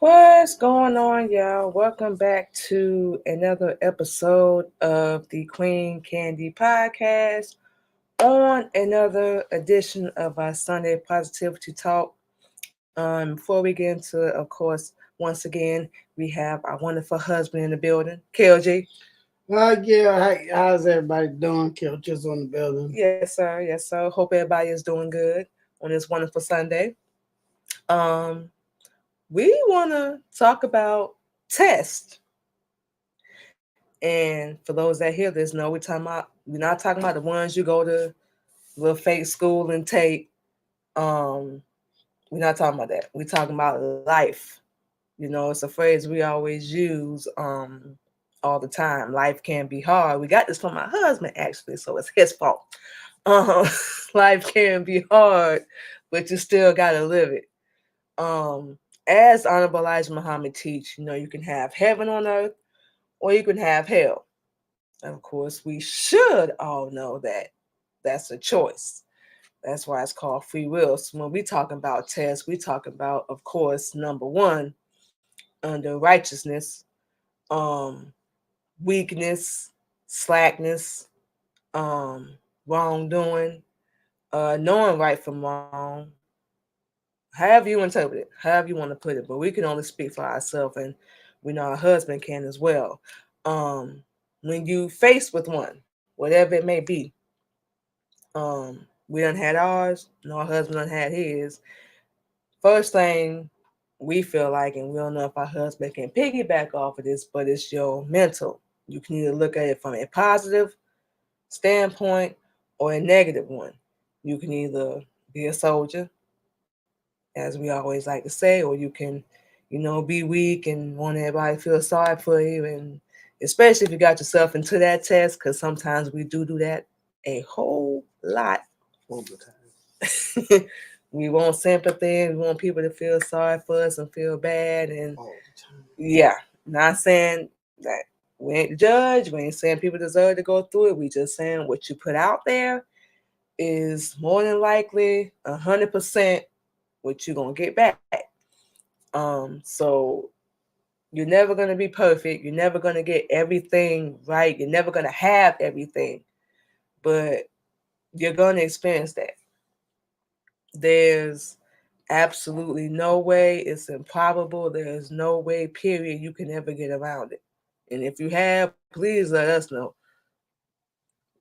What's going on, y'all? Welcome back to another episode of the Queen Candy Podcast on another edition of our Sunday Positivity Talk. Before we get into it, of course, once again, we have our wonderful husband in the building, KLG. Yeah, how's everybody doing? Kill just on the building. Yes, sir. Yes, sir. Hope everybody is doing good on this wonderful Sunday. Um, we want to talk about tests. And for those that hear this, know we're not talking about the ones you go to little fake school and take. Um, we're not talking about that. We're talking about life. It's a phrase we always use all the time. Life can be hard. We got this from my husband actually, so it's his fault. Um, life can be hard, but you still gotta live it. Um, as Honorable Elijah Muhammad teach, you can have heaven on earth or you can have hell. Of course, we should all know that that's a choice. That's why it's called free will. So when we talking about tests, we talking about, of course, number one, under righteousness, um, weakness, slackness, um, wrongdoing, knowing right from wrong, however you interpret it, however you want to put it. But we can only speak for ourselves, and we know our husband can as well. Um, when you faced with one, whatever it may be, we done had ours, and our husband done had his. First thing we feel like, and we don't know if our husband can piggyback off of this, but it's your mental. You can either look at it from a positive standpoint or a negative one. You can either be a soldier, as we always like to say, or you can, be weak and want everybody to feel sorry for you. And especially if you got yourself into that test, because sometimes we do that a whole lot. All the time. We want sympathy. We want people to feel sorry for us and feel bad. And All the time. yeah, not saying that we ain't the judge. We ain't saying people deserve to go through it. We just saying what you put out there is more than likely 100% what you're gonna get back. So you're never gonna be perfect. You're never gonna get everything right. You're never gonna have everything, but you're gonna experience that. There's absolutely no way, it's improbable. There's no way, period, you can ever get around it. And if you have, please let us know.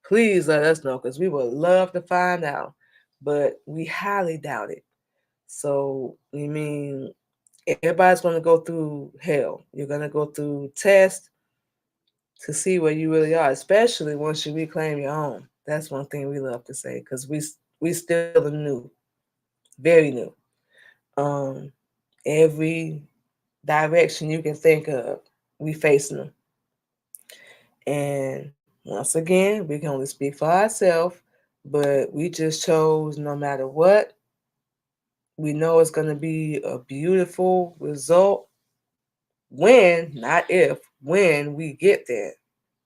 Please let us know because we would love to find out. But we highly doubt it. So, I mean, everybody's going to go through hell. You're going to go through tests to see where you really are, especially once you reclaim your own. That's one thing we love to say because we still are new, very new. Um, every direction you can think of, we facing them. And once again, we can only speak for ourselves, but we just chose no matter what, we know it's going to be a beautiful result when, not if, when we get there.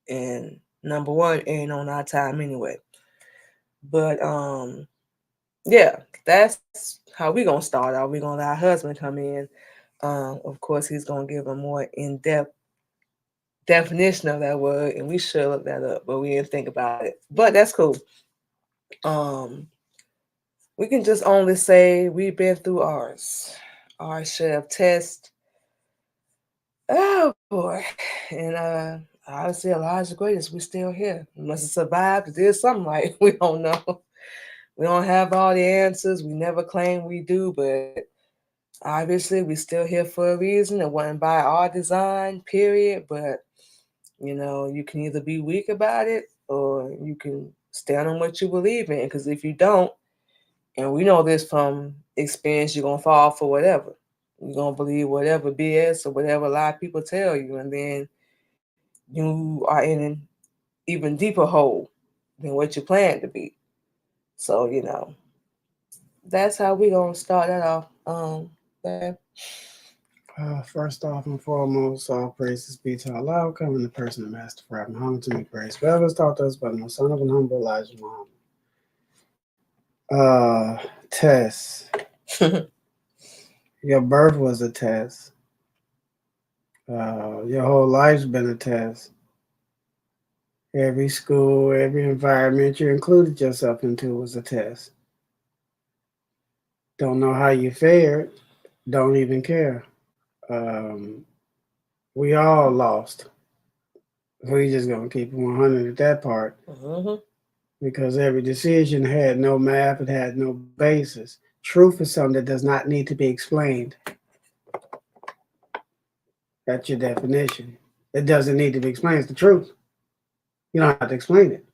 And number one ain't on our time anyway. But yeah, that's how we gonna start out. We gonna let our husband come in. Of course, he's gonna give a more in-depth definition of that word, and we should look that up, but we didn't think about it. But that's cool. Um, we can just only say we've been through ours, our share of tests. Oh boy, and obviously Elijah's greatest. We still here. We must have survived. Did something right. We don't know. We don't have all the answers. We never claim we do, but obviously we still here for a reason. It wasn't by our design, period. But you can either be weak about it or you can stand on what you believe in. Because if you don't, and we know this from experience, you're gonna fall for whatever. You're gonna believe whatever BS or whatever lie people tell you, and then you are in an even deeper hole than what you planned to be. So, that's how we gonna start that off. Babe. First off and foremost, all praises be to Allah, coming the person of Master Prophet Muhammad to be praised. Whoever is taught us by the son of an humble Elijah Muhammad. Test. Your birth was a test. Your whole life's been a test. Every school, every environment you included yourself into was a test. Don't know how you fared, don't even care. Um, we all lost. We just gonna keep it 100 at that part Mm-hmm. because every decision had no math, it had no basis. Truth is something that does not need to be explained. That's your definition. It doesn't need to be explained. It's the truth. You don't have to explain it.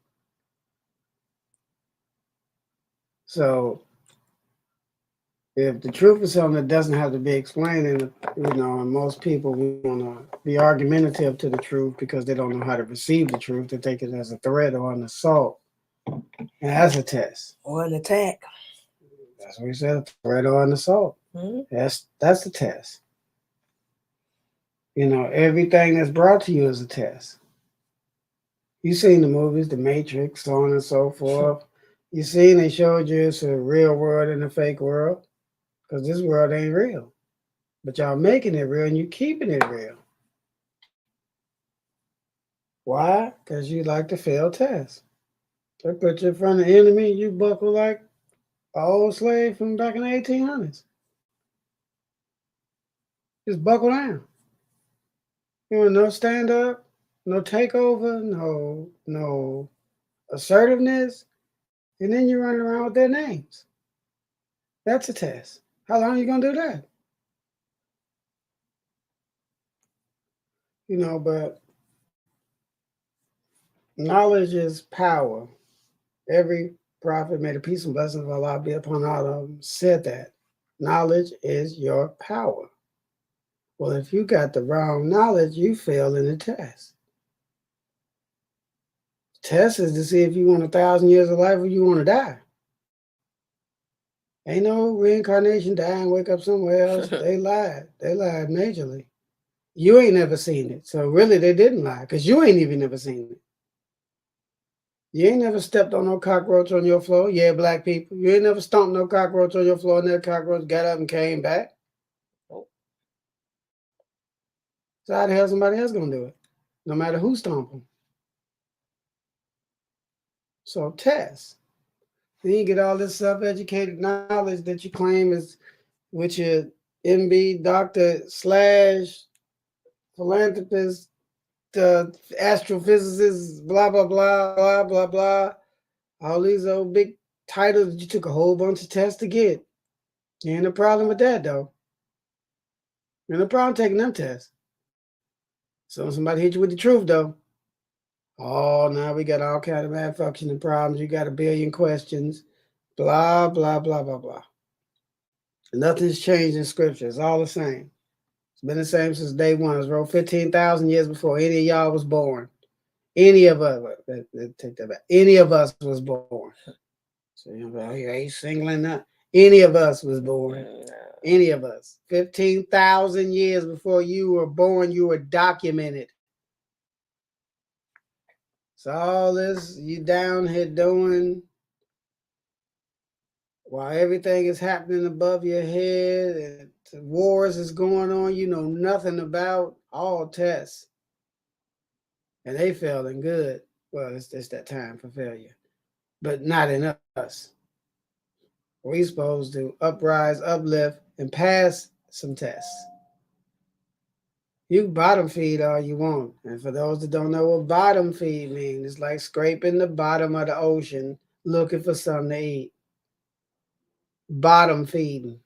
So if the truth is something that doesn't have to be explained, and most people want to be argumentative to the truth because they don't know how to receive the truth. They take it as a threat or an assault, and that's a test. Or an attack. That's what we said: a threat or an assault. Mm-hmm. That's the test. Everything that's brought to you is a test. You seen the movies, The Matrix, so on and so forth. You seen they showed you it's a real world and a fake world because this world ain't real. But y'all making it real and you keeping it real. Why? Because you like to fail tests. They put you in front of the enemy, you buckle like an old slave from back in the 1800s. Just buckle down. You want no stand up, no takeover, no assertiveness, and then you run around with their names. That's a test. How long are you gonna do that? But knowledge is power. Every prophet made a peace and blessing of Allah be upon all of them said that. Knowledge is your power. Well, if you got the wrong knowledge, you fail in the test. Test is to see if you want 1,000 years of life or you want to die. Ain't no reincarnation, die and wake up somewhere else. They lied. They lied majorly. You ain't never seen it. So really they didn't lie because you ain't even never seen it. You ain't never stepped on no cockroach on your floor. Yeah, black people. You ain't never stomped no cockroach on your floor and that cockroach got up and came back. Oh. So how the hell somebody else gonna do it? No matter who stomp them. So test. Then you get all this self-educated knowledge that you claim is with your MB doctor slash philanthropist, astrophysicist, blah blah blah blah blah blah. All these old big titles that you took a whole bunch of tests to get. You ain't no problem with that though. You ain't no problem taking them tests. So somebody hit you with the truth though. Oh, now we got all kind of malfunctioning problems. You got a billion questions. Blah blah blah blah blah. Nothing's changed in scripture. It's all the same. It's been the same since day one. It was wrote 15,000 years before any of y'all was born. Any of us, take that back. Any of us was born. So you ain't singling that. Any of us was born. Any of us. 15,000 years before you were born, you were documented. So all this you down here doing while everything is happening above your head and wars is going on, you know nothing about, all tests. And they failing good. Well, it's that time for failure. But not in us. We supposed to uprise, uplift, and pass some tests. You bottom feed all you want. And for those that don't know what bottom feed means, it's like scraping the bottom of the ocean looking for something to eat. Bottom feeding.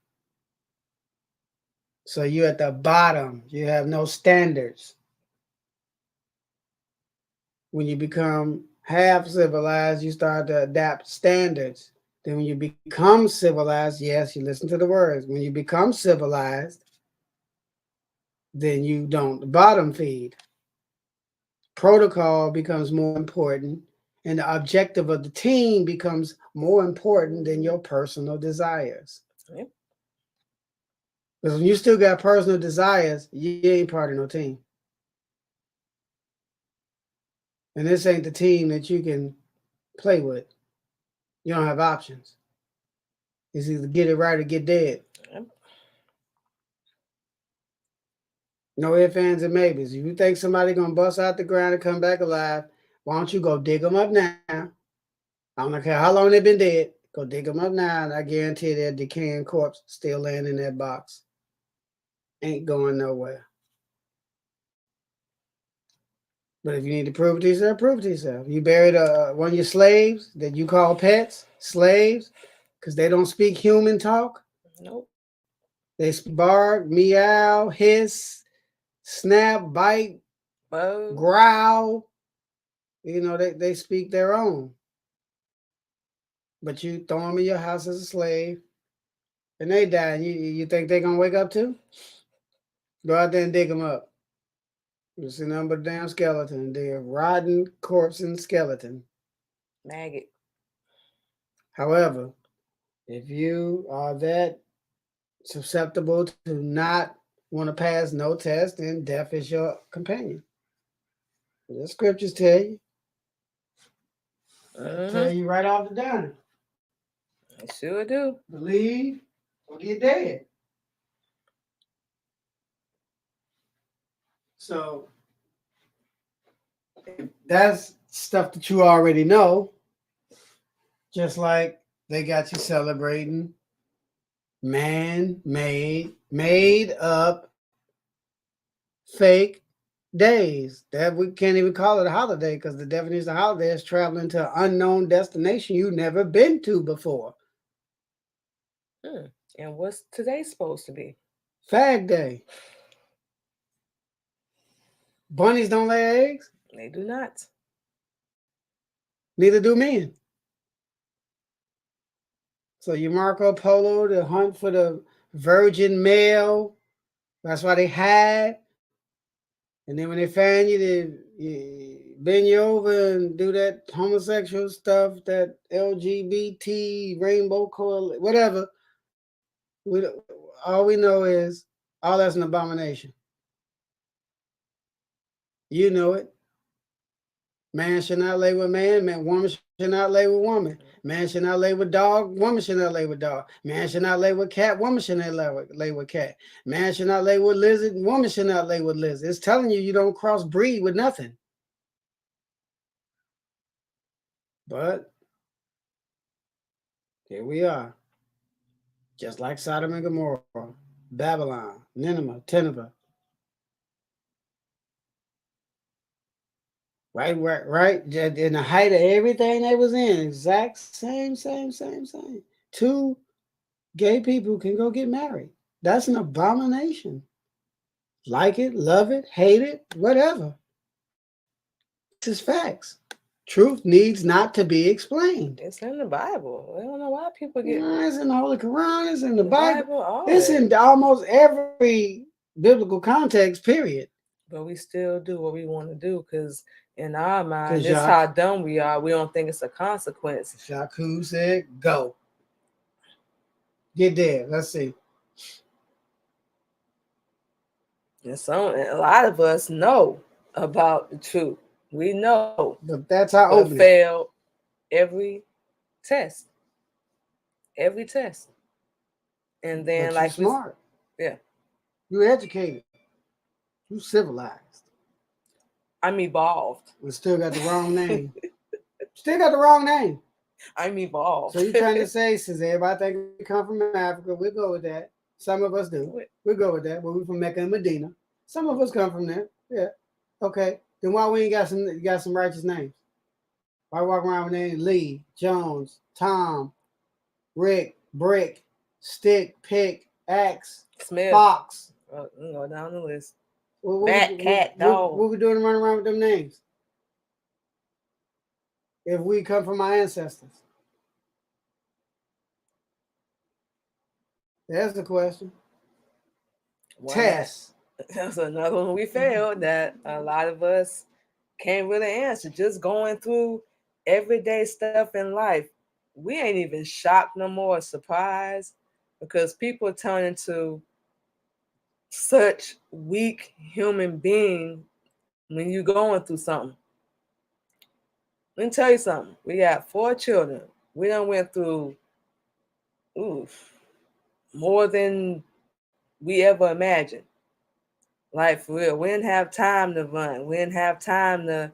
So you at the bottom. You have no standards. When you become half civilized, you start to adapt standards. Then when you become civilized, yes, you listen to the words. When you become civilized, then you don't bottom feed. Protocol becomes more important, and the objective of the team becomes more important than your personal desires. Yep. Because when you still got personal desires, you ain't part of no team. And this ain't the team that you can play with. You don't have options. It's either get it right or get dead. Yep. No ifs, ands, and maybes. If you think somebody gonna bust out the ground and come back alive, why don't you go dig them up now? I don't care how long they've been dead. Go dig them up now, and I guarantee their decaying corpse still laying in that box. Ain't going nowhere. But if you need to prove it to yourself, prove it to yourself. You buried one of your slaves that you call pets, slaves, because they don't speak human talk. Nope. They speak bark, meow, hiss, snap, bite, Oh, growl. They speak their own. But you throw them in your house as a slave, and they die. And you think they're gonna wake up too? Go out there and dig them up. You see nothing but a damn skeleton. They're rotten corpse and skeleton. maggot. However, if you are that susceptible to not want to pass no test, then death is your companion. The scriptures tell you. Tell Mm-hmm. you right off the dime. It sure do. Believe or get dead. So that's stuff that you already know. Just like they got you celebrating made up fake days that we can't even call it a holiday because the definition of holiday is traveling to an unknown destination you never been to before. Hmm. And what's today supposed to be? Fag day. Bunnies don't lay eggs. They do not. Neither do men. So you Marco Polo to hunt for the virgin male. That's why they hide. And then when they find you, they bend you over and do that homosexual stuff, that LGBT, rainbow coil, whatever. All we know is all that's an abomination. You know it. Man should not lay with man. Woman should not lay with woman. Man should not lay with dog. Woman should not lay with dog. Man should not lay with cat. Woman should not lay with cat. Man should not lay with lizard. Woman should not lay with lizard. It's telling you don't crossbreed with nothing. But here we are, just like Sodom and Gomorrah, Babylon, Nineveh, Nineveh. Right. In the height of everything they was in, exact same. Two gay people can go get married. That's an abomination. Like it, love it, hate it, whatever. This is facts. Truth needs not to be explained. It's in the Bible. I don't know why people get. It's in the Holy Quran. It's in the The Bible. Bible, all It's that. in almost every biblical context. Period. But we still do what we want to do because in our mind, Because this how dumb we are. We don't think it's a consequence. Shaku said, "Go, get there." Let's see. And a lot of us know about the truth. We know, But that's how but open it. fail every test. Every test. And then, But you like smart. yeah, You educated. You civilized. I'm evolved. We still got the wrong name. Still got the wrong name. I'm evolved. So you're trying to say, since everybody think we come from Africa, we'll go with that. Some of us do. We'll go with that. But we're from Mecca and Medina. Some of us come from there. Yeah. Okay. Then why we ain't got some righteous names? Why walk around with names Lee, Jones, Tom, Rick, Brick, Stick, Pick, Axe, Smith. Fox. Go down the list. Bat, cat, dog. What we doing running around with them names? If we come from our ancestors. There's the question. Test. That's another one we failed that a lot of us can't really answer. Just going through everyday stuff in life. We ain't even shocked no more, surprised, because people turn into such weak human beings when you're going through something. Let me tell you something. We got 4 children. We done went through oof, more than we ever imagined. Like for real, we didn't have time to run. We didn't have time to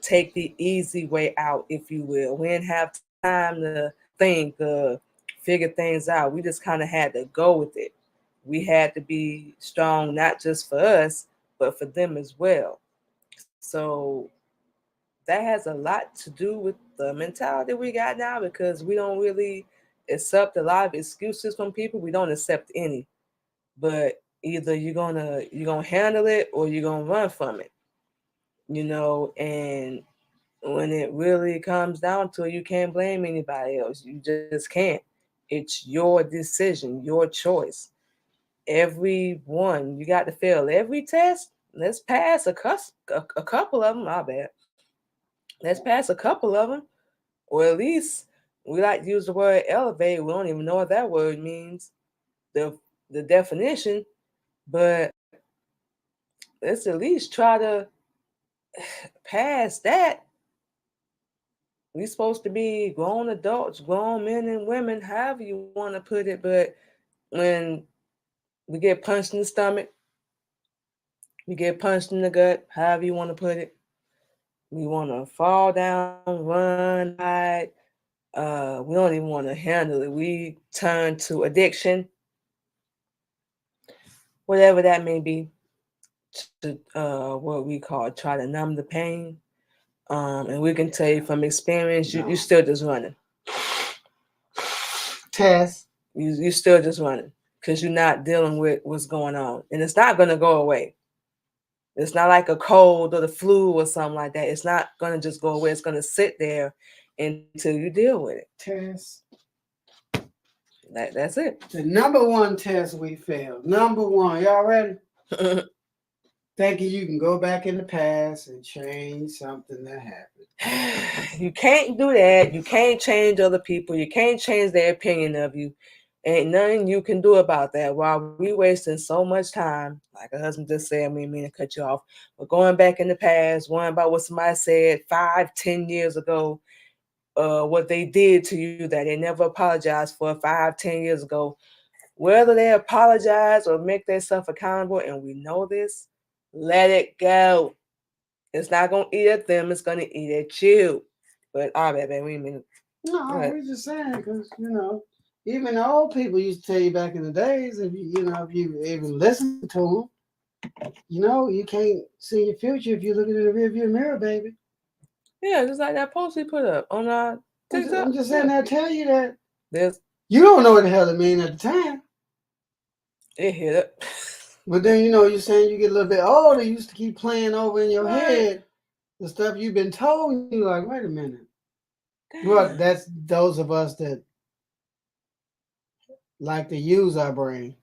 take the easy way out, if you will. We didn't have time to think, figure things out. We just kind of had to go with it. We had to be strong, not just for us, but for them as well. So that has a lot to do with the mentality we got now because we don't really accept a lot of excuses from people. We don't accept any. But either you're gonna handle it or you're gonna run from it. And when it really comes down to it, you can't blame anybody else. You just can't. It's your decision, your choice. Everyone, you got to fail every test. Let's pass a couple of them. My bad. Let's pass a couple of them, or at least we like to use the word elevate. We don't even know what that word means, the the definition. But let's at least try to pass that. We supposed to be grown adults, grown men and women, however you want to put it. But when we get punched in the stomach, we get punched in the gut, however you want to put it. We want to fall down, run, hide. We don't even want to handle it. We turn to addiction, whatever that may be, to what we call try to numb the pain. And we can tell you from experience, you're still just running. Test. You're still just running because you're not dealing with what's going on. And it's not going to go away. It's not like a cold or the flu or something like that. It's not going to just go away. It's going to sit there until you deal with it. Test. That's it. The number one test we failed. Number one. Y'all ready? Thinking you can go back in the past and change something that happened. You can't do that. You can't change other people. You can't change their opinion of you. Ain't nothing you can do about that. While we wasting so much time, like a husband just said, we didn't mean to cut you off, but going back in the past, worrying about what somebody said 5, 10 years ago, what they did to you that they never apologized for 5, 10 years ago. Whether they apologize or make themselves accountable, and we know this, let it go. It's not gonna eat at them. It's gonna eat at you. But all right, baby, we mean. No, we're just saying because even the old people used to tell you back in the days if you even listen to them, you can't see your future if you're looking in the rearview mirror, baby. Yeah, just like that post we put up on our TikTok. I'm just saying that tell you that There's you don't know what the hell it mean at the time. it hit it. But then you're saying you get a little bit older, you used to keep playing over in your head the stuff you've been told, and you're like, wait a minute. Well, that's those of us that like to use our brain.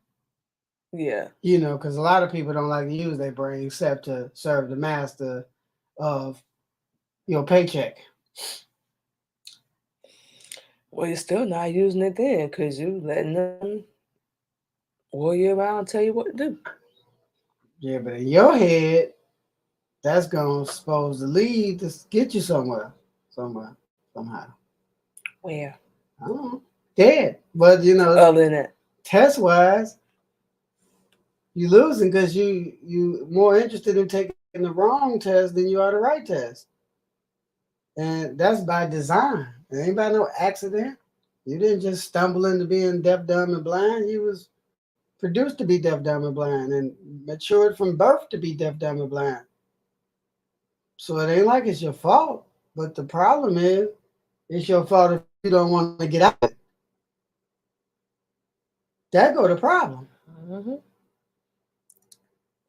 Yeah. Because a lot of people don't like to use their brain except to serve the master of your paycheck. Well, you're still not using it then because you letting them whirl you around and tell you what to do. Yeah, but in your head, that's going to supposed to lead to get you somehow. Where? I don't know. Dead. But, Other than that. test-wise, you losing because you more interested in taking the wrong test than you are the right test. And that's by design. It ain't by no accident. You didn't just stumble into being deaf, dumb, and blind. You was produced to be deaf, dumb, and blind and matured from birth to be deaf, dumb, and blind. So it ain't like it's your fault. But the problem is, it's your fault if you don't want to get out of it. That go the problem. Mm-hmm.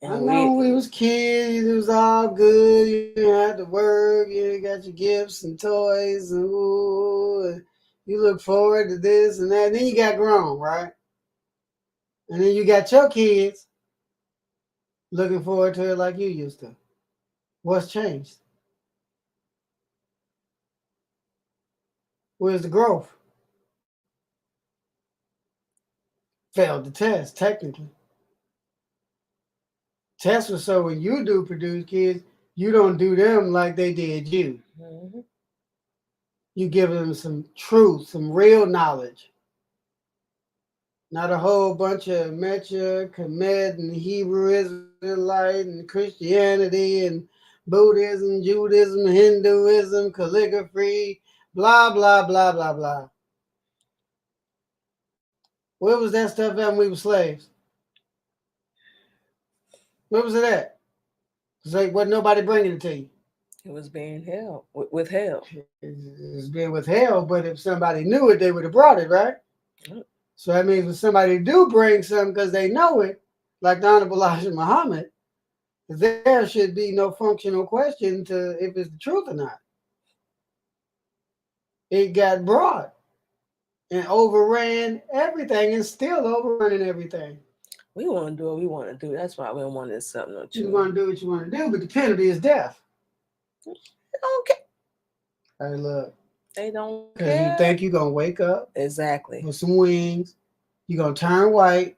I know when we was kids, it was all good. You didn't have to work. You got your gifts and toys, and ooh, you look forward to this and that. And then you got grown, right? And then you got your kids looking forward to it like you used to. What's changed? Where's the growth? Failed the test, technically. Test was so when you do produce kids, you don't do them like they did you. Mm-hmm. You give them some truth, some real knowledge. Not a whole bunch of Mecha, Kemet, and Hebrew Israelite, and Christianity, and Buddhism, Judaism, Hinduism, calligraphy, blah, blah, blah, blah, blah. Where was that stuff at when we were slaves? Where was it at? It's like, wasn't nobody bringing it to you. It was being held, withheld. It's being withheld, but if somebody knew it, they would have brought it, right? Mm. So that means when somebody do bring something because they know it, like the Honorable Elijah Muhammad, there should be no functional question to if it's the truth or not. It got brought and overran everything and still overrunning everything. We want to do what we want to do. That's why we don't want to accept no You truth. want to do what you want to do, but the penalty is death. Okay. Hey, look, They don't because you care. think you're going to wake up Exactly. with some wings, you're going to turn white,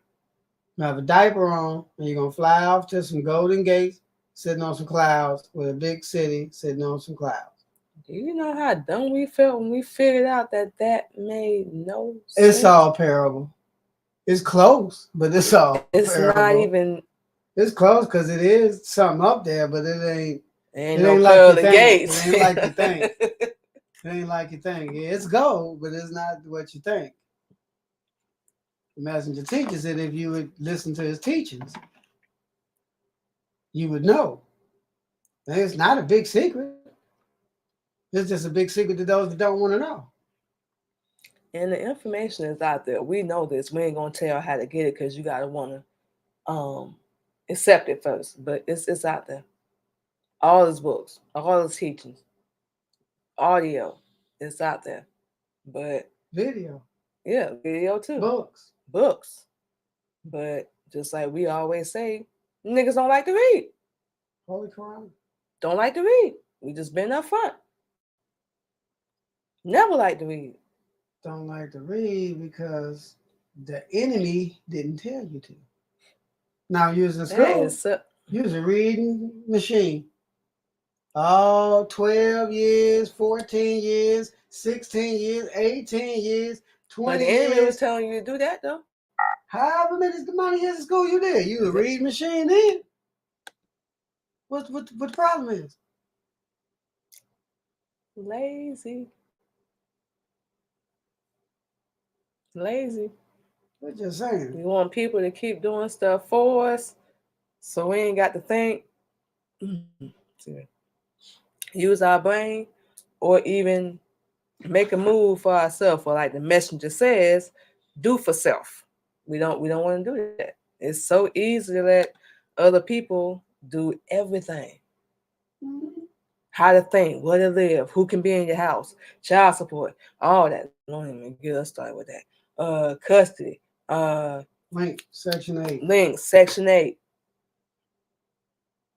you have a diaper on, and you're going to fly off to some golden gates sitting on some clouds with a big city sitting on some clouds. Do you know how dumb we felt when we figured out that that made no It's sense? all parable. It's close, but it's all It's not parable. even. It's close because it is something up there, but Ain't it no ain't like you pearly think. gates. It ain't like you think. It ain't like you think. Yeah, it's gold, but it's not what you think. The messenger teaches it. If you would listen to his teachings, you would know. And it's not a big secret. It's just a big secret to those that don't want to know. And the information is out there. We know this. We ain't gonna tell how to get it because you gotta wanna accept it first. But it's out there. All his books, all his teachings, audio, it's out there. But Video, yeah, video too. books, Books. But just like we always say, niggas don't like to read. Holy Quran. Don't like to read. We just been up front. Never like to read. Don't like to read because the enemy didn't tell you to. Now, using That school, is so, use a reading machine. Oh, 12 years, 14 years, 16 years, 18 years, but 20 the enemy was years. telling you to do that though. However many the money is in school you did. You a reading machine then. What the problem is? Lazy. Lazy. We're just saying. We want people to keep doing stuff for us so we ain't got to think, use our brain, or even make a move for ourselves. Or like the messenger says, do for self. We don't want to do that. It's so easy to let other people do everything. Mm-hmm. How to think, where to live, who can be in your house, child support, all that. Don't even get us started with that. Custody, Link, Section 8. links, Section 8.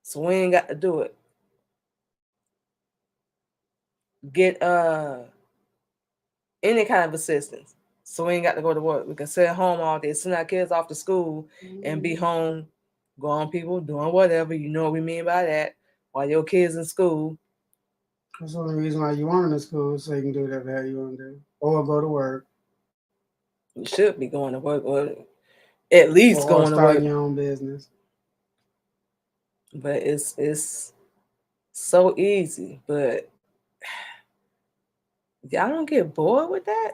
So we ain't got to do it. Get any kind of assistance. So we ain't got to go to work. We can sit at home all day, send our kids off to school, and be home, grown people doing whatever. You know what we mean by that. While your kids in school. That's the only reason why you want them in school, so you can do whatever the hell you want to do. Or go to work. You should be going to work, or at least Or going to work. starting your own business. But it's so easy. But y'all don't get bored with that?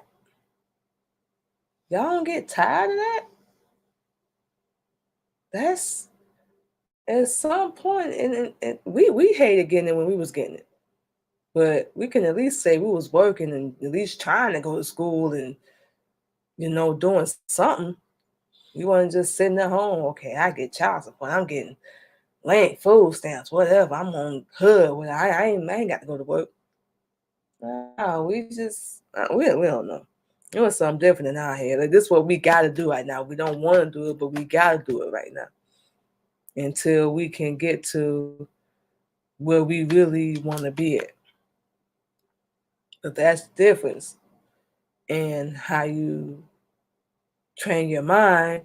Y'all don't get tired of that? That's at some point, and we hated getting it when we was getting it. But we can at least say we was working and at least trying to go to school and doing something. We wasn't just sitting at home. Okay, I get child support. I'm getting land, food stamps, whatever. I'm on HUD. I ain't got to go to work. No, we just we don't know. It was something different in our head. Like this is what we got to do right now. We don't want to do it, but we got to do it right now until we can get to where we really want to be at. But that's the difference in how you train your mind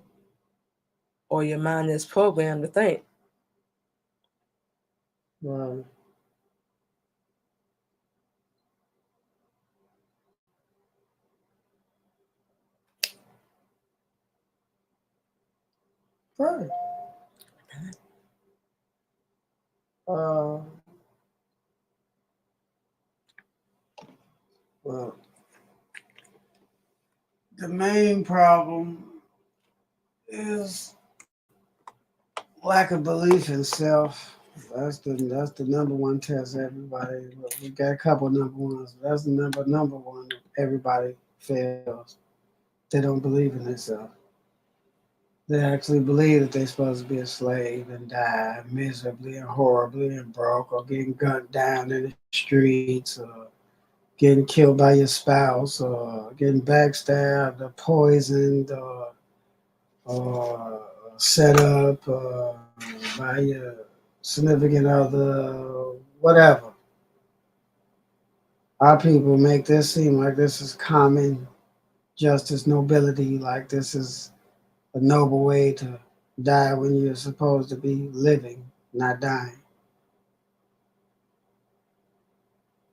or your mind is programmed to think. Right. Right. Uh, well, the main problem is lack of belief in self. That's the number one test. Everybody, well, we got a couple number ones. That's the number one. Everybody fails. They don't believe in themselves. They actually believe that they're supposed to be a slave and die miserably and horribly and broke, or getting gunned down in the streets, or getting killed by your spouse, or getting backstabbed, or poisoned, or set up by your significant other, whatever. Our people make this seem like this is common justice, nobility, like this is a noble way to die when you're supposed to be living, not dying.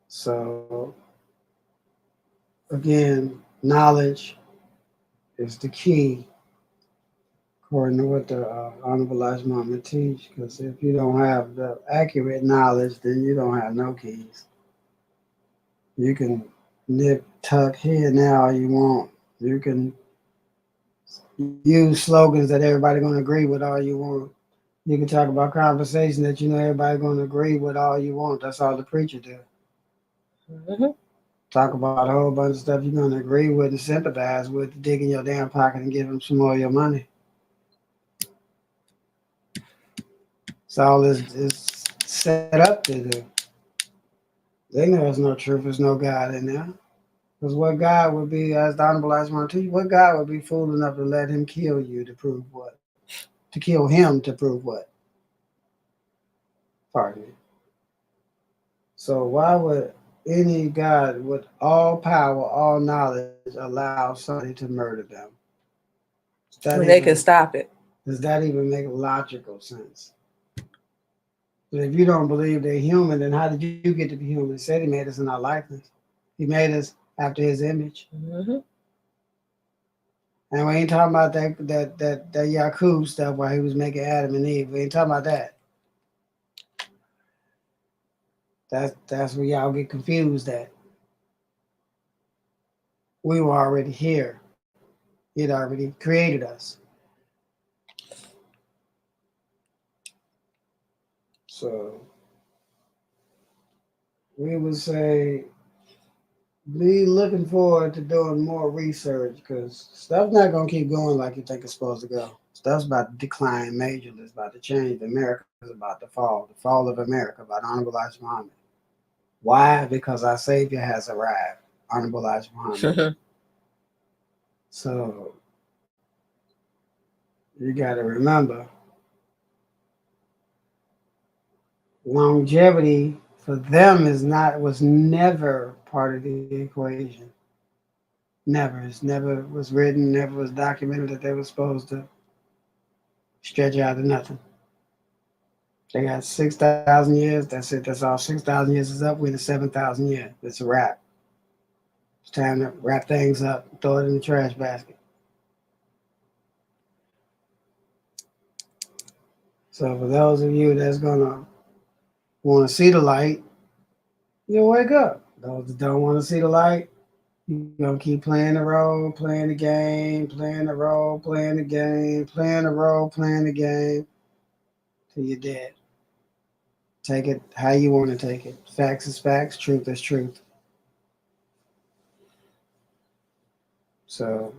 So, again, knowledge is the key, according to what the Honorable Elijah Muhammad teach. Because if you don't have the accurate knowledge, then you don't have no keys. You can nip, tuck here now all you want. You can use slogans that everybody gonna agree with all you want. You can talk about conversation that you know everybody gonna agree with all you want. That's all the preacher do. Mm-hmm. Talk about a whole bunch of stuff you're gonna agree with and sympathize with, dig in your damn pocket and give them some more of your money. It's all is set up to do. They know there's no truth, there's no God in there. Because what God would be, as the Honorable Elijah teach, what God would be fool enough to let him kill you to prove what? To kill him to prove what? Pardon me. So why would any God with all power, all knowledge allow somebody to murder them? Does that When they even can stop it. make logical sense? But if you don't believe they're human, then how did you get to be human? He said he made us in our likeness. He made us after his image. Mm-hmm. And we ain't talking about that Yakub stuff while he was making Adam and Eve. We ain't talking about that. That's where y'all get confused at. We were already here. He'd already created us. So we would say be looking forward to doing more research because stuff's not gonna keep going like you think it's supposed to go. Stuff's about to decline majorly. It's about to change. America's about to fall. The fall of America by Honorable Elijah Muhammad. Why? Because our Savior has arrived. Honorable Elijah Muhammad. So you got to remember, longevity for them is not was never part of the equation. Never. It's never was written, never was documented that they were supposed to stretch out to nothing. They got 6,000 years. That's it. That's all. 6,000 years is up. We're in the 7,000 year. It's a wrap. It's time to wrap things up, throw it in the trash basket. So for those of you that's gonna want to see the light, you'll wake up. Those that don't want to see the light, you're gonna keep playing the role, playing the game, playing the role, playing the game, playing the role, playing the game till you're dead. Take it how you want to take it. Facts is facts, truth is truth. So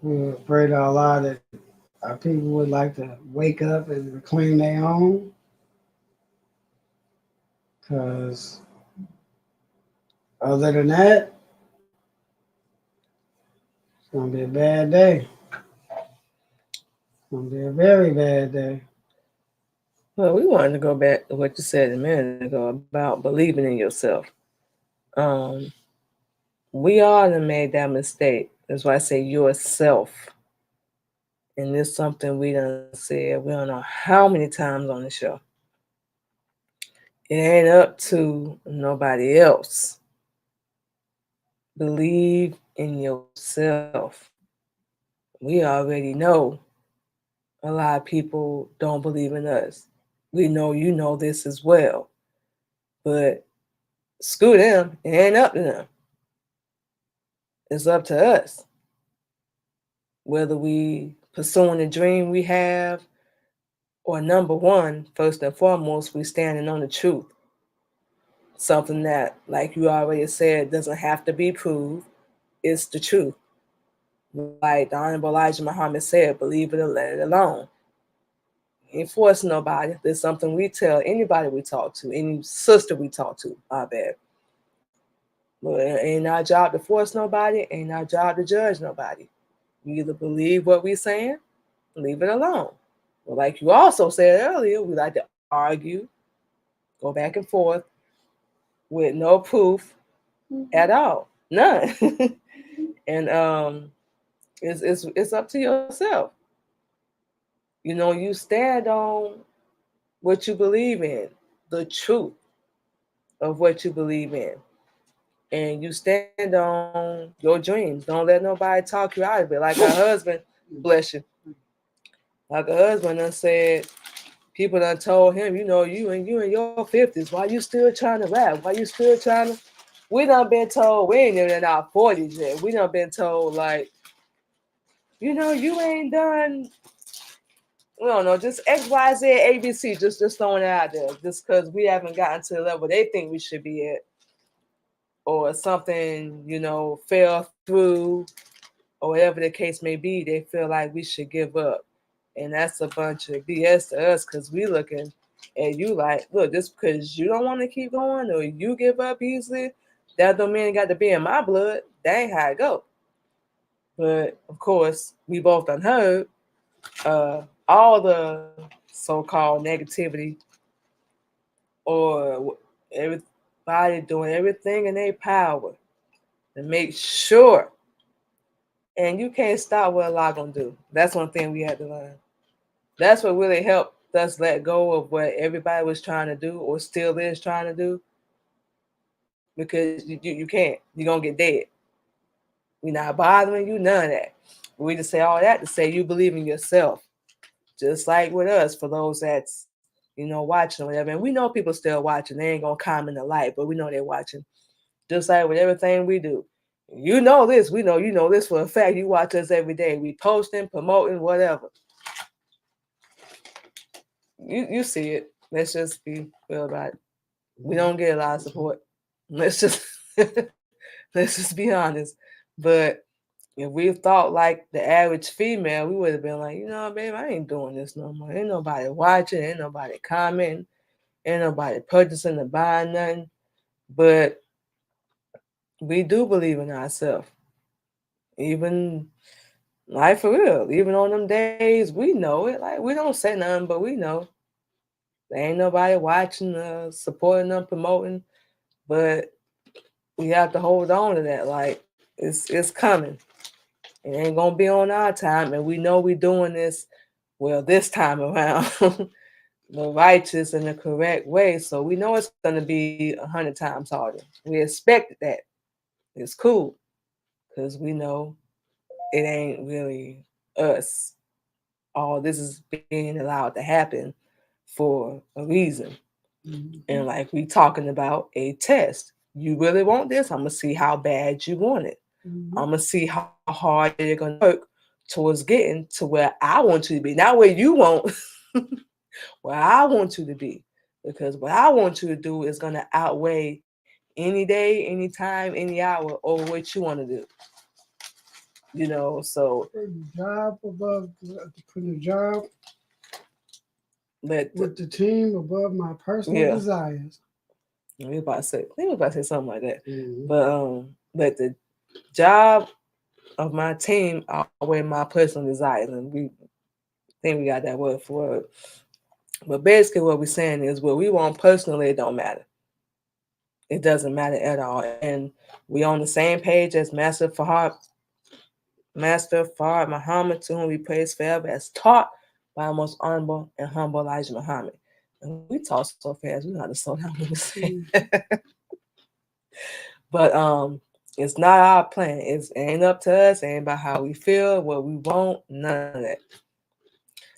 we pray to Allah that our people would like to wake up and reclaim their own, because other than that, it's gonna be a bad day. It's gonna be a very bad day. Well, we wanted to go back to what you said a minute ago about believing in yourself. Um, we all have made that mistake. That's why I say yourself. And this is something we done said we don't know how many times on the show. It ain't up to nobody else. Believe in yourself. we already know a lot of people don't believe in us. We know you know this as well. But screw them. It ain't up to them. It's up to us. Whether we pursuing the dream we have, or number one, first and foremost, we standing on the truth. Something that, like you already said, doesn't have to be proved. It's the truth. Like the Honorable Elijah Muhammad said, believe it or let it alone. Ain't force nobody. There's something we tell anybody we talk to, any sister we talk to, my bad. But it ain't our job to force nobody, ain't our job to judge nobody. We either believe what we saying, leave it alone. But like you also said earlier, we like to argue, go back and forth with no proof at Mhm. all. None. And it's up to yourself. You know, you stand on what you believe in, the truth of what you believe in. And you stand on your dreams. Don't let nobody talk you out of it. Like her husband, bless you. Like her husband done said, people done told him, you in your 50s, why you still trying to rap? Why you still trying to? We done been told we ain't even in our 40s yet. We done been told like, you ain't done. We don't know, just X, Y, Z, ABC, just throwing it out there, just because we haven't gotten to the level they think we should be at, or something, fell through, or whatever the case may be, they feel like we should give up. And that's a bunch of BS to us because we looking at you like, look, just because you don't want to keep going or you give up easily, that don't mean it got to be in my blood. That ain't how it go. But of course, we both done heard all the so-called negativity, or everybody doing everything in their power to make sure. And you can't stop what Allah gonna do. That's one thing we had to learn. That's what really helped us let go of what everybody was trying to do or still is trying to do, because you can't. You're gonna get dead. We're not bothering you, none of that. We just say all that to say you believe in yourself. Just like with us, for those that's watching or whatever. And we know people still watching. They ain't gonna comment a like, but we know they're watching. Just like with everything we do. You know this, we know you know this for a fact. You watch us every day. We posting, promoting, whatever. You see it. Let's just be real about it. We don't get a lot of support. Let's just let's just be honest. But if we thought like the average female, we would have been like, babe, I ain't doing this no more. Ain't nobody watching, ain't nobody commenting, ain't nobody purchasing or buying nothing. But we do believe in ourselves. Even like for real. Even on them days, we know it. Like we don't say nothing, but we know there ain't nobody watching, supporting them, promoting. But we have to hold on to that. Like it's coming. It ain't gonna be on our time, and we know we doing this well this time around, the righteous and the correct way. So we know it's gonna be 100 times harder. We expected that. It's cool because we know it ain't really us. All this is being allowed to happen for a reason. And Mhm. like we talking about a test. You really want this? I'm gonna see how bad you want it. I'm Mhm. gonna see how hard you're gonna work towards getting to where I want you to be, not where you want, where I want you to be. Because what I want you to do is gonna outweigh any day, any time, any hour over what you want to do. So Putting the job above, putting the job let the, with the team above my personal yeah, desires. we was about to say something like that. Mhm. But let the job of my team outweigh my personal desires, and we think we got that word for it. But basically, what we're saying is, what we want personally, it don't matter. It doesn't matter at all. And we on the same page as Master Fard Muhammad, to whom we praise forever, as taught by our most honorable and humble Elijah Muhammad. And we talk so fast, we got to slow down when we say. Mhm. But It's not our plan. It ain't up to us. It ain't about how we feel, what we want, none of that.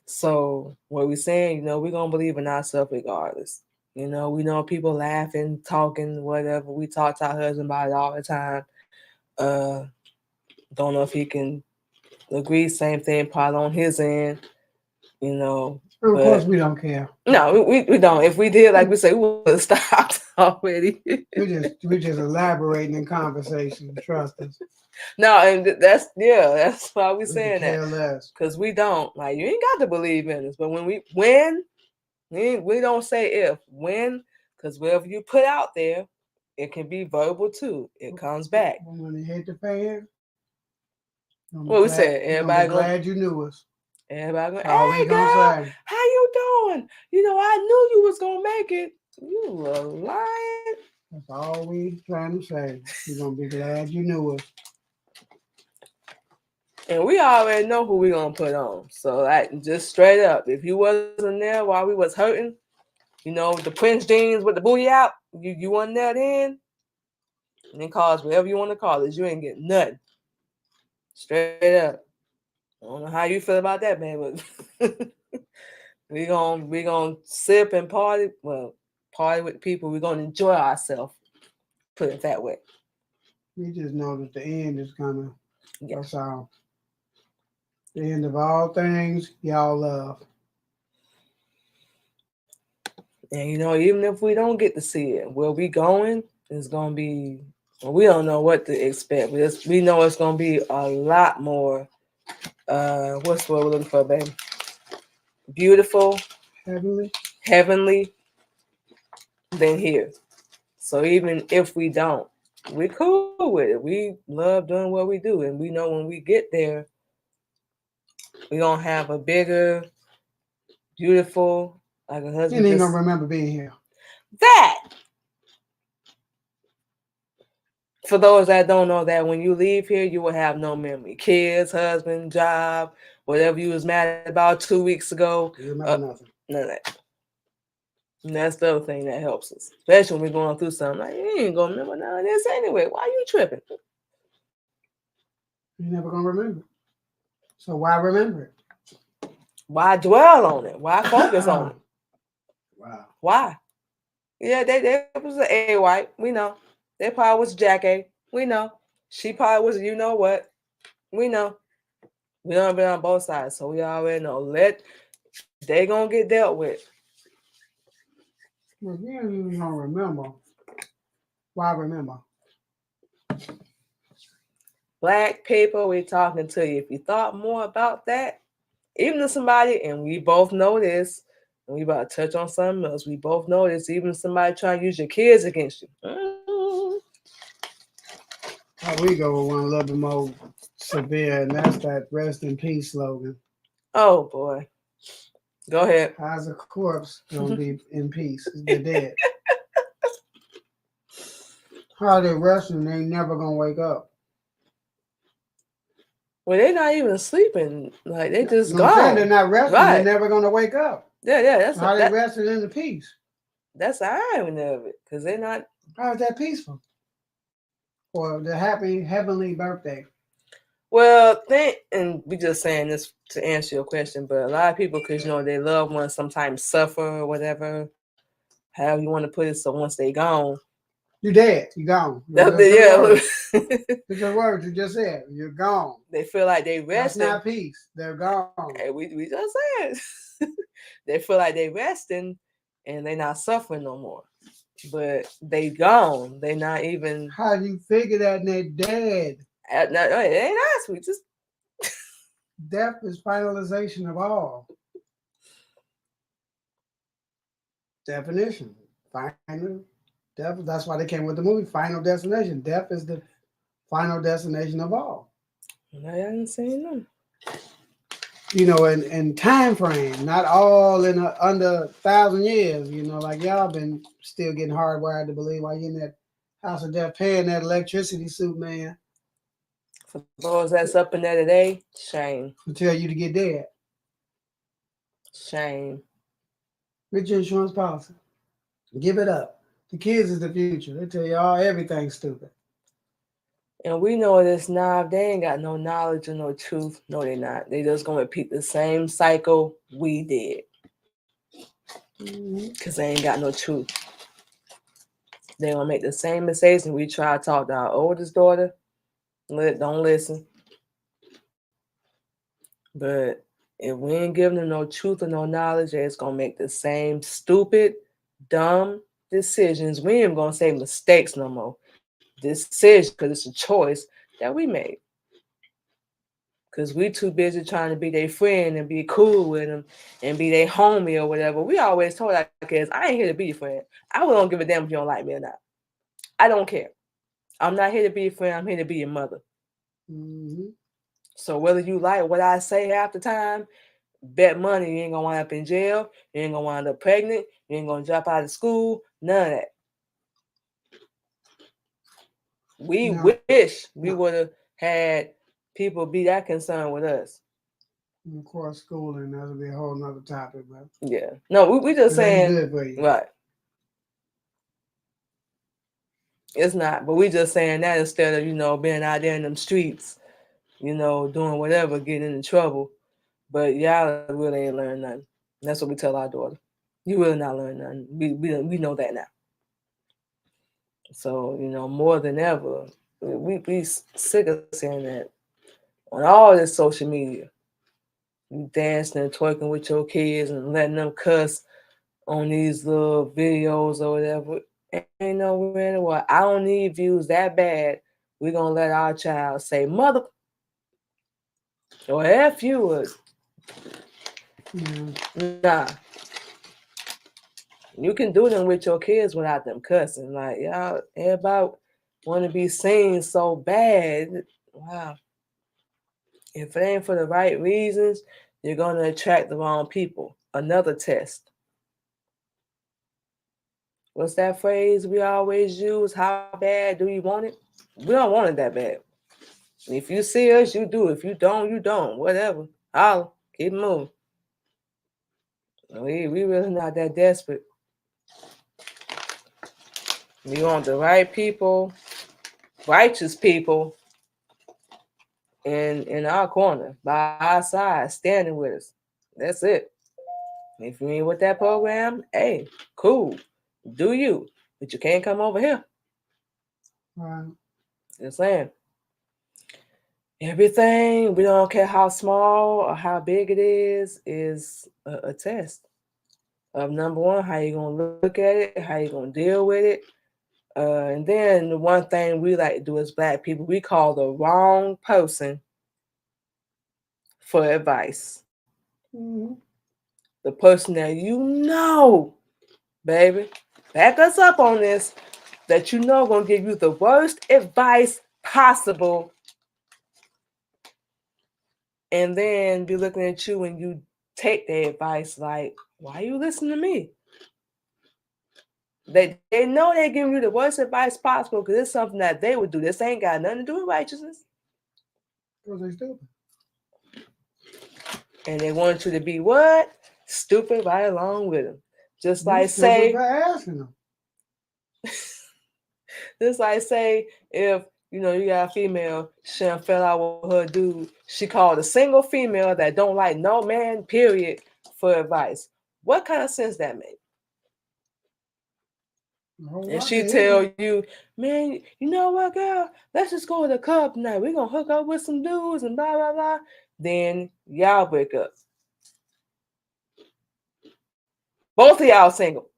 So what we saying, we're gonna believe in ourselves regardless. We know people laughing, talking, whatever. We talk to our husband about it all the time. Uh, don't know if he can agree. Same thing, probably on his end. You know, And of course, but we don't care. no, we don't. If we did, like we say, we would have stopped already. We just elaborating in conversation. Trust us. No, and that's why we We could saying that, care less. because we don't, like, you ain't got to believe in us, but when we don't say if, when, because whatever you put out there, it can be verbal too. It comes back. When it hit the fan, What we said, you're gonna be everybody gonna glad you knew us. everybody gonna, That's all we hey gonna girl, say. how you doing? I knew you was gonna make it. You a lying. That's all we trying to say. You're gonna be glad you knew us. And we already know who we gonna put on. So, like, just straight up, if you wasn't there while we was hurting, the Prince jeans with the booty out, you wasn't there then, and then call us whatever you want to call us. You ain't getting nothing. Straight up. I don't know how you feel about that, man, but we gonna sip and party. Well, party with people. We're gonna enjoy ourselves. Put it that way. We just know that the end is coming. Yeah. That's all. The end of all things y'all love. And even if we don't get to see it, where we going is gonna be. We don't know what to expect. We know it's gonna be a lot more. What's what we're looking for, baby? Beautiful, Heavenly. heavenly than here. So even if we don't, we cool with it. We love doing what we do, and we know when we get there, we gonna have a bigger, beautiful, like a You husband ain't just gonna remember being here. that. For those that don't know, that when you leave here, you will have no memory. Kids, husband, job, whatever you was mad about 2 weeks ago. You remember nothing. None of that. And that's the other thing that helps us, especially when we're going through something. Like, you ain't gonna remember none of this anyway. Why you tripping? You're never gonna remember it. So why remember it? Why dwell on it? Why focus on it? Wow. Why? Yeah, they was an A white. We know. They probably was Jack A. We know. She probably was, you know what? We know. We done been on both sides, so we already know. They gonna get dealt with. Well, if you ain't even gonna remember, why remember? Black people, we talking to you. If you thought more about that, even to somebody, and we both know this, and we about to touch on something else. We both know this. Even somebody trying to use your kids against you. We go with one a little bit more severe, and that's that rest in peace slogan. Oh boy, go ahead. How's a corpse gonna be in peace? They're dead. How they resting? They ain't never gonna wake up. Well, they're not even sleeping. Like, they just You know what I'm saying? gone. They're not resting. Right. They're never gonna wake up. Yeah. That's So how they resting in the peace? That's the irony of it, because they're not. How is that peaceful? Or the happy heavenly birthday? Well, and we just saying this to answer your question, but a lot of people, because their loved ones sometimes suffer or whatever, however you want to put it. So once they gone, You're dead. You're gone. yeah, It's a word you just said. You're gone. They feel like they resting. That's not peace. They're gone. Hey, we just said they feel like they resting, and they not suffering no more. But they gone. They not even. How do you figure that? And they're dead. No, it ain't us. We just. Death is finalization of all. Definition. Final. Death. That's why they came with the movie Final Destination. Death is the final destination of all. No, I didn't say no. In time frame, not all in under 1,000 years. Like y'all been still getting hardwired to believe while you're in that house of death paying that electricity suit, man. For those that's up in there today, shame. To tell you to get dead. Shame. Get your insurance policy. Give it up. The kids is the future. They tell you all everything's stupid. And we know this now, if they ain't got no knowledge or no truth, no, they not. They just gonna repeat the same cycle we did. Because they ain't got no truth. They gonna make the same mistakes, and we try to talk to our oldest daughter. Don't listen. But if we ain't giving them no truth or no knowledge, they're just gonna make the same stupid, dumb decisions. We ain't gonna say mistakes no more. Decisions, because it's a choice that we made. Because we too busy trying to be their friend and be cool with them and be their homie or whatever. We always told our kids, I ain't here to be your friend. I will don't give a damn if you don't like me or not. I don't care. I'm not here to be your friend. I'm here to be your mother. Mm-hmm. So whether you like what I say half the time, bet money you ain't gonna wind up in jail. You ain't gonna wind up pregnant. You ain't gonna drop out of school. None of that. We Now, wish we now, would have had people be that concerned with us. of course, schooling, that'll be a whole nother topic, but Yeah. No, we just it ain't saying, good for you. right. It's not. But we just saying that instead of, being out there in them streets, doing whatever, getting into trouble. But y'all really ain't learned nothing. That's what we tell our daughter. You really not learn nothing. We know that now. So, more than ever, we sick of saying that on all this social media. You dancing and twerking with your kids and letting them cuss on these little videos or whatever. Ain't nowhere in the world. I don't need views that bad. We're gonna let our child say mother or F you or Yeah. nah. You can do them with your kids without them cussing. Like y'all, everybody want to be seen so bad. Wow. If it ain't for the right reasons, you're gonna attract the wrong people. Another test. What's that phrase we always use? How bad do you want it? We don't want it that bad. If you see us, you do. If you don't, you don't. Whatever. Holla. Keep moving. We really not that desperate. We want the right people, righteous people in our corner, by our side, standing with us. That's it. If you ain't with that program, hey, cool. Do you. But you can't come over here. Right. Just saying. Everything, we don't care how small or how big it is a test of number one, how you gonna look at it, how you gonna deal with it. And then the one thing we like to do as Black people, we call the wrong person for advice. Mm-hmm. The person that baby, back us up on this, that gonna give you the worst advice possible, and then be looking at you when you take their advice like, why you listen to me? They know they're giving you the worst advice possible because it's something that they would do. This ain't got nothing to do with righteousness. Because they stupid. And they want you to be what? Stupid right along with them. Just You like stupid say, for asking them. just like say, if you got a female, she done fell out with her dude. She called a single female that don't like no man, period, for advice. What kind of sense that make? A whole And lot she to his. tell you, man, you know what, girl? Let's just go to the club tonight. We're gonna hook up with some dudes and blah blah blah. Then y'all break up. Both of y'all single.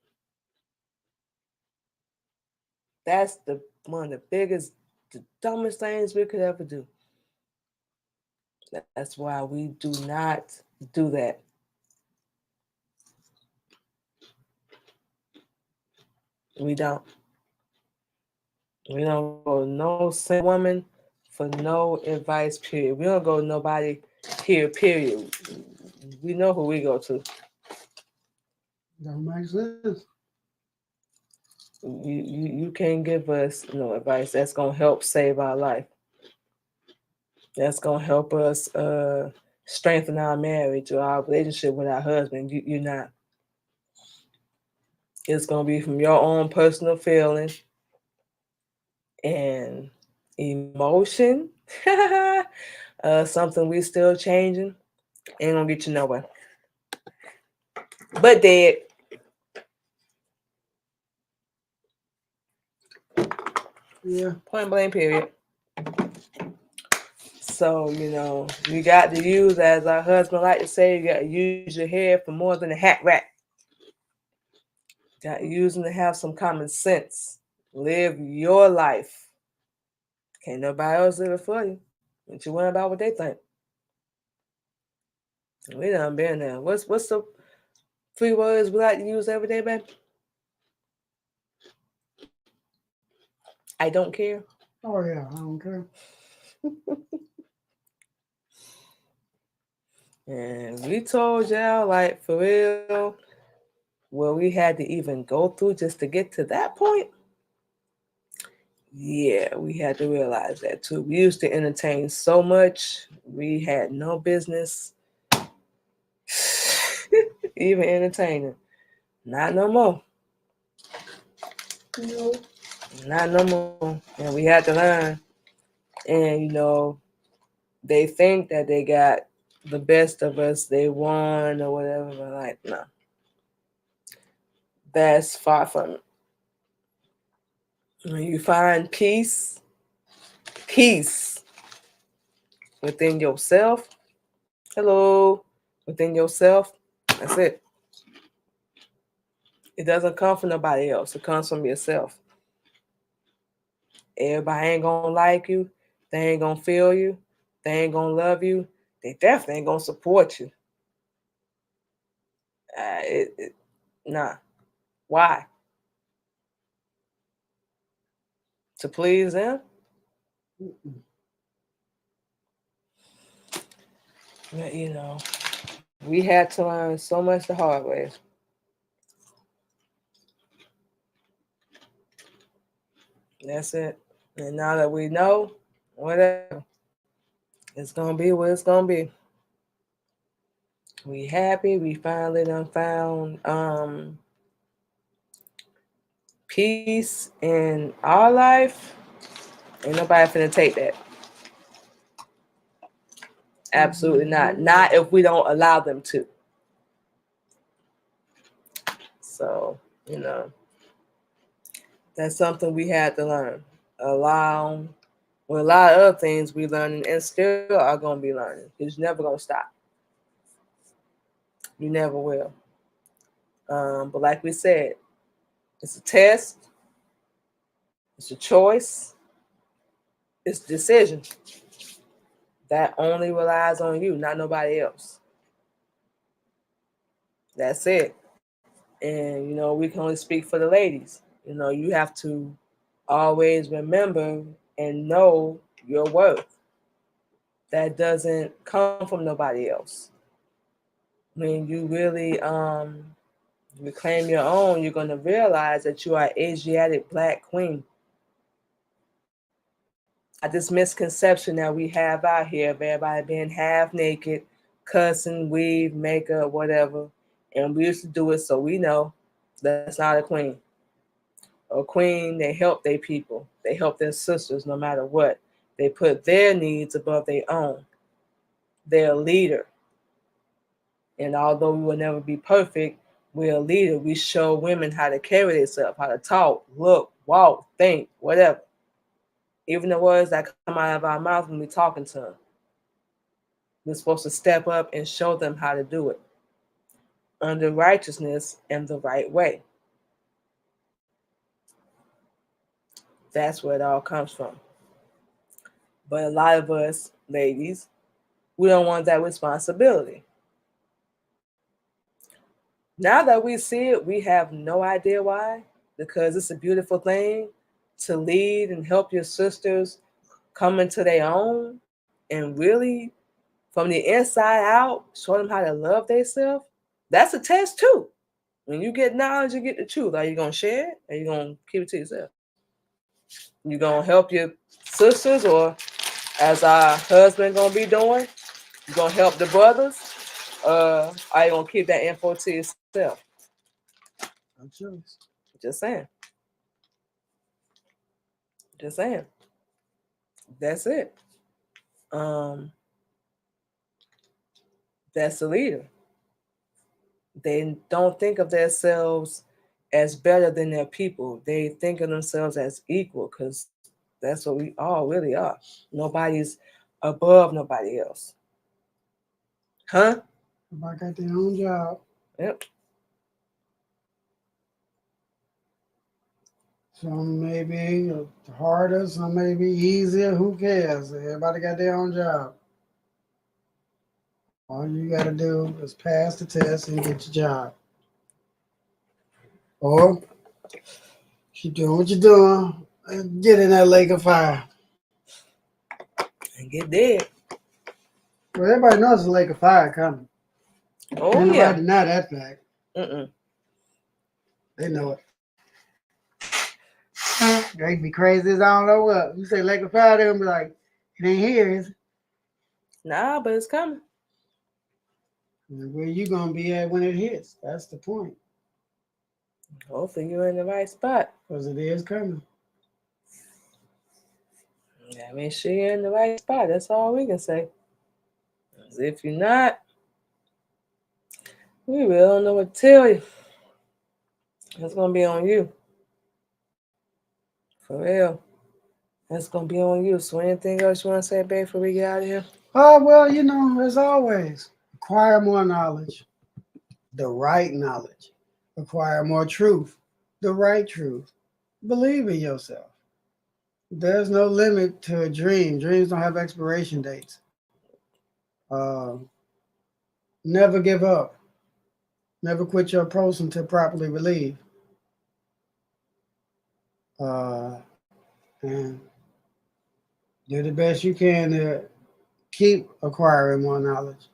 That's the one of the biggest, the dumbest things we could ever do. That's why we do not do that. We don't. We don't go to no single woman for no advice, period. We don't go to nobody here, period. We know who we go to. Don't make sense. You can't give us no advice that's gonna help save our life. That's gonna help us strengthen our marriage or our relationship with our husband. You're not. It's gonna be from your own personal feeling and emotion, something we still changing, ain't gonna get you nowhere. But dead. Yeah. Point blank period. So, you got to use, as our husband like to say, you got to use your head for more than a hat rack. Got to use them to have some common sense. Live your life. Can't nobody else live it for you. Don't you worry about what they think. We done been there. What's the three words we like to use every day, baby? I don't care. Oh yeah, I don't care. And we told y'all, like, for real, what we had to even go through just to get to that point. Yeah, we had to realize that too. We used to entertain so much, we had no business even entertaining. Not no more. No. Not no more. And we had to learn. And they think that they got the best of us, they won or whatever. But like, no. That's far from it. When you find peace within yourself, hello, within yourself, that's it. It doesn't come from nobody else. It comes from yourself. Everybody ain't gonna like you. They ain't gonna feel you. They ain't gonna love you. They definitely ain't gonna support you. Nah. Why? To please them? Mm-mm. But, we had to learn so much the hard way. That's it. And now that we know, whatever, it's gonna be what it's gonna be. We happy. We finally done found peace in our life. Ain't nobody finna take that. Absolutely not. Not if we don't allow them to. So, that's something we had to learn. Allow, well, a lot of other things we learning and still are gonna be learning. Because you're never gonna stop. You never will. But like we said, it's a test, it's a choice, it's a decision that only relies on you, not nobody else. That's it. And we can only speak for the ladies. You have to always remember and know your worth. That doesn't come from nobody else. When you really reclaim your own, you're going to realize that you are Asiatic Black queen. Not this misconception that we have out here of everybody being half naked, cussing, weave, makeup, whatever. And we used to do it, so we know that's not a queen. A queen, they help their people. They help their sisters no matter what. They put their needs above their own. They're a leader. And although we will never be perfect, we're a leader. We show women how to carry themselves, how to talk, look, walk, think, whatever. Even the words that come out of our mouth when we're talking to them. We're supposed to step up and show them how to do it under righteousness and the right way. That's where it all comes from. But a lot of us, ladies, we don't want that responsibility. Now that we see it, we have no idea why, because it's a beautiful thing to lead and help your sisters come into their own and really, from the inside out, show them how to love themselves. That's a test too. When you get knowledge, you get the truth. Are you gonna share it? Or are you gonna keep it to yourself? You gonna help your sisters, or as our husband gonna be doing, you gonna help the brothers? Are you gonna keep that info to yourself? No choice. Just saying. Just saying. That's it. Um, that's the leader. They don't think of themselves as better than their people. They think of themselves as equal because that's what we all really are. Nobody's above nobody else. Huh? Everybody got their own job. Yep. Some may be harder, some may be easier. Who cares? Everybody got their own job. All you got to do is pass the test and get your job. Or keep doing what you're doing and get in that lake of fire. And get dead. Well, everybody knows there's a lake of fire coming. Oh, Ain't yeah. nobody deny that fact. Mm-mm. They know it. They be crazy as I don't know what. You say lake of fire, they're gonna be like, it ain't here, is it? Nah, but it's coming. Where you gonna be at when it hits? That's the point. Hopefully you're in the right spot. Because it is coming. Yeah, make sure you're in the right spot. That's all we can say. 'Cause if you're not, we really don't know what to tell you. That's gonna be on you. For real. That's gonna be on you. So anything else you wanna say, babe, before we get out of here? Oh, well, as always, acquire more knowledge, the right knowledge. Acquire more truth, the right truth. Believe in yourself. There's no limit to a dream. Dreams don't have expiration dates. Uh, Never give up. Never quit your approach until properly relieved. Uh, and do the best you can to keep acquiring more knowledge.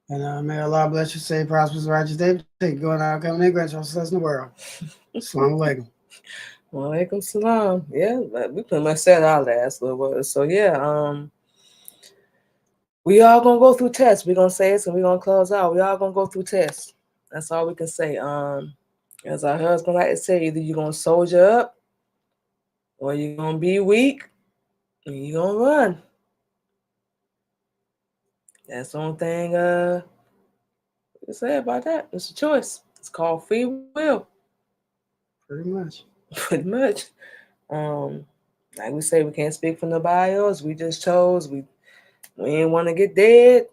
And may Allah bless you, say prosperous, righteous day. Take going out, coming in, grant your success in the world. Assalamu alaikum. Walaikum salam. Yeah, we pretty much said our last little word. So yeah, we all gonna go through tests. We're gonna say this and we're gonna close out. We all gonna go through tests. That's all we can say. As our husband like to say, either you're gonna soldier up or you're gonna be weak and you're gonna run. That's the only thing we can say about that. It's a choice. It's called free will. Pretty much. Pretty much. Um, like we say, we can't speak for nobody else. We just chose. We didn't want to get dead.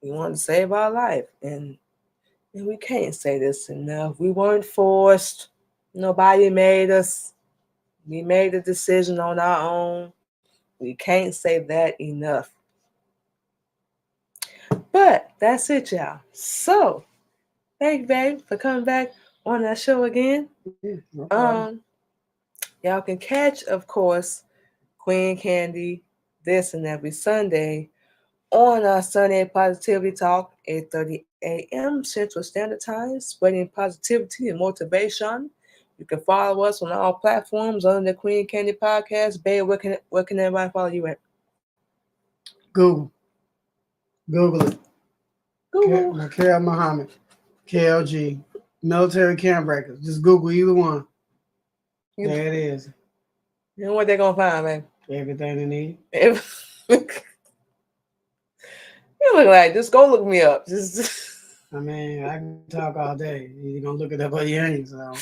We wanted to save our life, and we can't say this enough. We weren't forced. Nobody made us. We made the decision on our own. We can't say that enough. But that's it, y'all. So, thank you, babe, for coming back on that show again. Yeah, no problem. Y'all can catch, of course, Queen Candy this and every Sunday on our Sunday Positivity Talk, 8:30 a.m. Central Standard Time, spreading positivity and motivation. You can follow us on all platforms under the Queen Candy Podcast. Babe, where can everybody follow you at? Google. Google it. Google. Nakir Muhammad. KLG. Military Camp Breakers. Just Google either one. You, There it is. you know what they're gonna find, man? Everything they need. You look like just go look me up. Just I mean, I can talk all day. You're gonna look it up on your ain't, so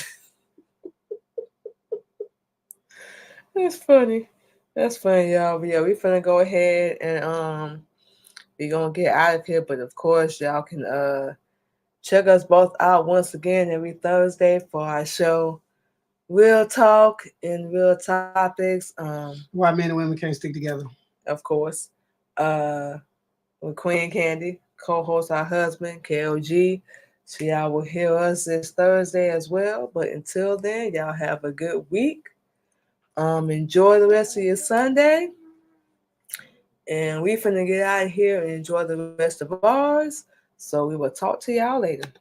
that's funny. That's funny, y'all. But yeah, we finna go ahead and we gonna get out of here. But of course, y'all can check us both out once again every Thursday for our show, Real Talk and Real Topics. why men and women can't stick together. Of course, uh, with Queen Candy, co-host our husband KOG. So y'all will hear us this Thursday as well. But until then, y'all have a good week. Enjoy the rest of your Sunday. And we finna get out of here and enjoy the rest of ours. So we will talk to y'all later.